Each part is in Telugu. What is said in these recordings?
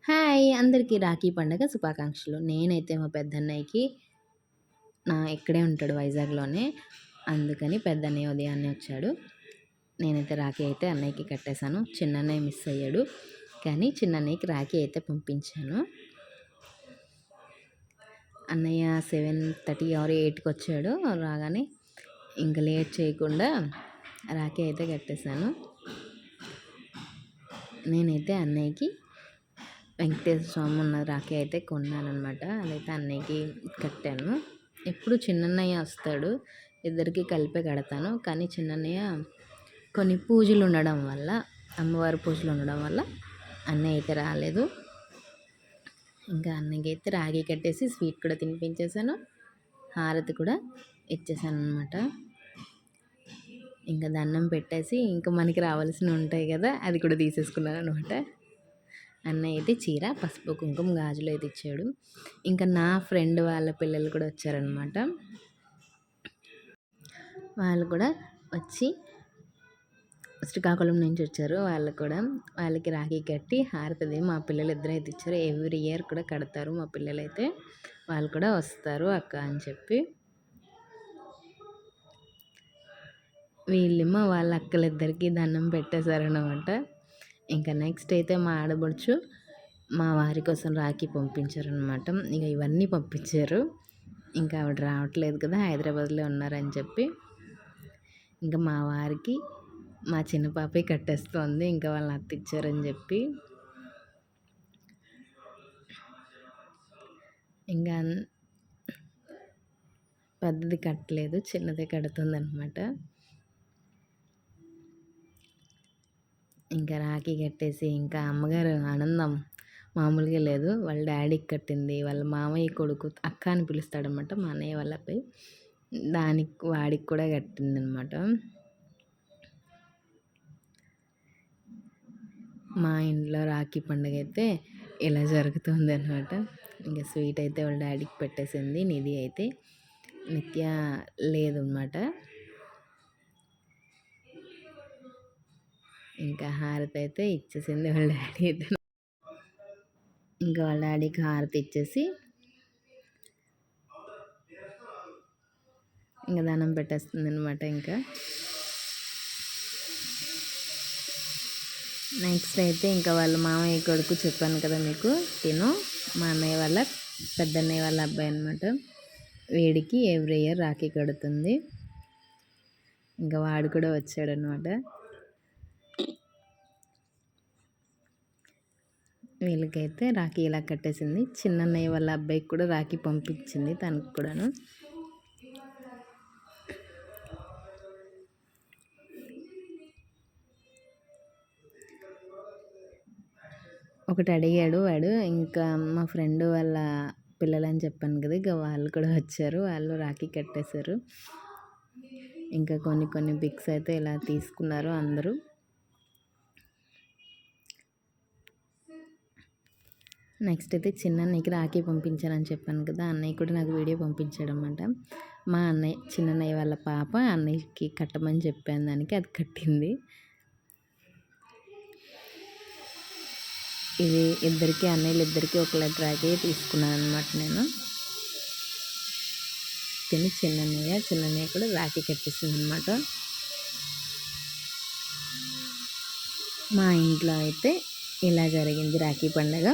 హాయ్! అందరికీ రాఖీ పండగ శుభాకాంక్షలు. నేనైతే మా పెద్దన్నయ్యకి ఇక్కడే ఉంటాడు వైజాగ్‌లోనే. అందుకని పెద్దన్నయ్య ఉదయాన్నే వచ్చాడు. నేనైతే రాఖీ అయితే అన్నయ్యకి కట్టేశాను. చిన్నన్నయ్య మిస్ అయ్యాడు. కానీ చిన్నన్నయ్యకి రాఖీ అయితే పంపించాను. అన్నయ్య 7:30 ఆర్ 8కి వచ్చాడు. రాగానే ఇంక లేట్ చేయకుండా రాఖీ అయితే కట్టేశాను. నేనైతే అన్నయ్యకి వెంకటేశ్వర స్వామి ఉన్న రాఖీ అయితే కొన్నానమాట. అదైతే అన్నయ్యకి కట్టాను. ఎప్పుడు చిన్నన్నయ్య వస్తాడు, ఇద్దరికి కలిపే కడతాను. కానీ చిన్నన్నయ్య కొన్ని పూజలు ఉండడం వల్ల, అమ్మవారి పూజలు ఉండడం వల్ల అన్నయ్య అయితే రాలేదు. ఇంకా అన్నయ్యకి అయితే రాఖీ కట్టేసి స్వీట్ కూడా తినిపించేశాను, హారతి కూడా ఇచ్చేసాను అనమాట. ఇంకా దండం పెట్టేసి ఇంకా మనకి రావాల్సినవి ఉంటాయి కదా, అది కూడా తీసేసుకున్నాను అనమాట. అన్నయ్య అయితే చీర, పసుపు, కుంకుమ, గాజులు అయితే ఇచ్చాడు. ఇంకా నా ఫ్రెండ్ వాళ్ళ పిల్లలు కూడా వచ్చారనమాట. వాళ్ళు కూడా వచ్చి శ్రీకాకుళం నుంచి వచ్చారు. వాళ్ళకి రాఖీ కట్టి హారతిది మా పిల్లలు ఇద్దరు అయితే ఇచ్చారు. ఎవ్రీ ఇయర్ కూడా కడతారు మా పిల్లలైతే. వాళ్ళు కూడా వస్తారు అక్క అని చెప్పి. వీళ్ళేమో వాళ్ళ అక్కలిద్దరికి దండం పెట్టేశారనమాట. ఇంకా నెక్స్ట్ అయితే మా ఆడబడుచు మా వారి కోసం రాఖీ పంపించారనమాట. ఇక ఇవన్నీ పంపించారు. ఇంకా ఆవిడ రావట్లేదు కదా, హైదరాబాద్లో ఉన్నారని చెప్పి ఇంకా మా వారికి మా చిన్న పాపే కట్టేస్తోంది. ఇంకా వాళ్ళని అత్త ఇచ్చారని చెప్పి ఇంకా పెద్దది కట్టలేదు, చిన్నదే కడుతుంది అనమాట. ఇంకా రాఖీ కట్టేసి ఇంకా అమ్మగారు ఆనందం మామూలుగా లేదు. వాళ్ళ డాడీకి కట్టింది, వాళ్ళ మామయ్య కొడుకు అక్క అని పిలుస్తాడనమాట మా అన్నయ్య వాళ్ళ అబ్బాయి, వాడికి కూడా కట్టింది అనమాట. మా ఇంట్లో రాఖీ పండుగ అయితే ఇలా జరుగుతుంది అనమాట. ఇంకా స్వీట్ అయితే వాళ్ళ డాడీకి పెట్టేసింది, నిధి అయితే నిత్య లేదన్నమాట. ఇంకా హారతి అయితే ఇచ్చేసింది వాళ్ళ డాడీ అయితే. ఇంకా వాళ్ళ డాడీకి హారతి ఇచ్చేసి ఇంకా దండం పెట్టేస్తుంది అనమాట. ఇంకా నెక్స్ట్ అయితే ఇంకా వాళ్ళ మామయ్య కొడుకు చెప్పాను కదా మీకు, మా అన్నయ్య వాళ్ళ పెద్దన్నయ్య వాళ్ళ అబ్బాయి అనమాట. వీడికి ఎవ్రీ ఇయర్ రాఖీ కడుతుంది. ఇంకా వాడు కూడా వచ్చాడనమాట. వీళ్ళకైతే రాఖీ ఇలా కట్టేసింది. చిన్నన్నయ్య వాళ్ళ అబ్బాయికి కూడా రాఖీ పంపించింది, తనకు కూడాను. ఒకటి అడిగాడు వాడు, ఇంకా మా ఫ్రెండ్ వాళ్ళ పిల్లలని చెప్పాను కదా, ఇక వాళ్ళు కూడా వచ్చారు, వాళ్ళు రాఖీ కట్టేశారు. ఇంకా కొన్ని పిక్స్ అయితే ఇలా తీసుకున్నారు అందరూ. నెక్స్ట్ అయితే చిన్నన్నయ్యకి రాఖీ పంపించానని చెప్పాను కదా, అన్నయ్య కూడా నాకు వీడియో పంపించాడు అనమాట. మా చిన్నన్నయ్య వాళ్ళ పాప అన్నయ్యకి కట్టమని చెప్పాను, దానికి అది కట్టింది. ఇది అన్నయ్యలు ఇద్దరికి ఒక లెటర్ రాఖీ తీసుకున్నాను అనమాట నేను. చిన్నన్నయ్య కూడా రాఖీ కట్టేసింది అనమాట. మా ఇంట్లో అయితే ఇలా జరిగింది రాఖీ పండుగ.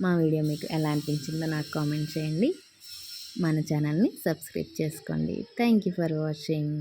మా వీడియో మీకు ఎలా అనిపించిందో నాకు కామెంట్ చేయండి. మన ఛానల్ని సబ్స్క్రైబ్ చేసుకోండి. Thank you for watching.